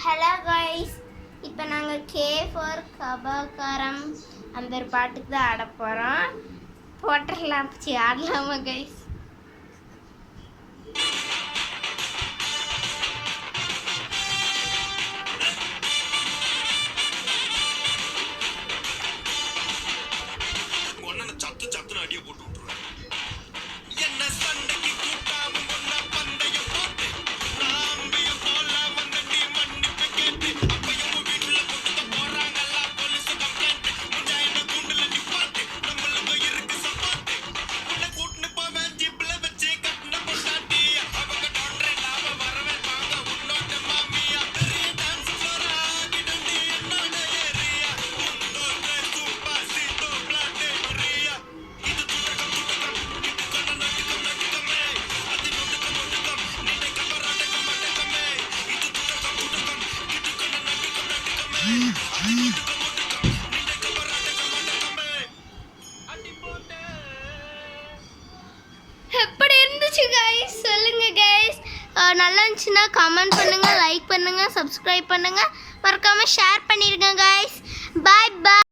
Hello guys, இப்போ நாங்கள் K for கபாகாரம் அந்த ஒரு பாட்டுக்கு தான் ஆட போகிறோம். போட்டுடலாம், ஆடலாமா கைஸ்? எப்படி இருந்துச்சு கைஸ்? சொல்லுங்க கைஸ். நல்லா இருந்துச்சுன்னா கமெண்ட் பண்ணுங்க, லைக் பண்ணுங்க, சப்ஸ்கிரைப் பண்ணுங்க, மறக்காம ஷேர் பண்ணிருங்க கைஸ். பாய் பாய்.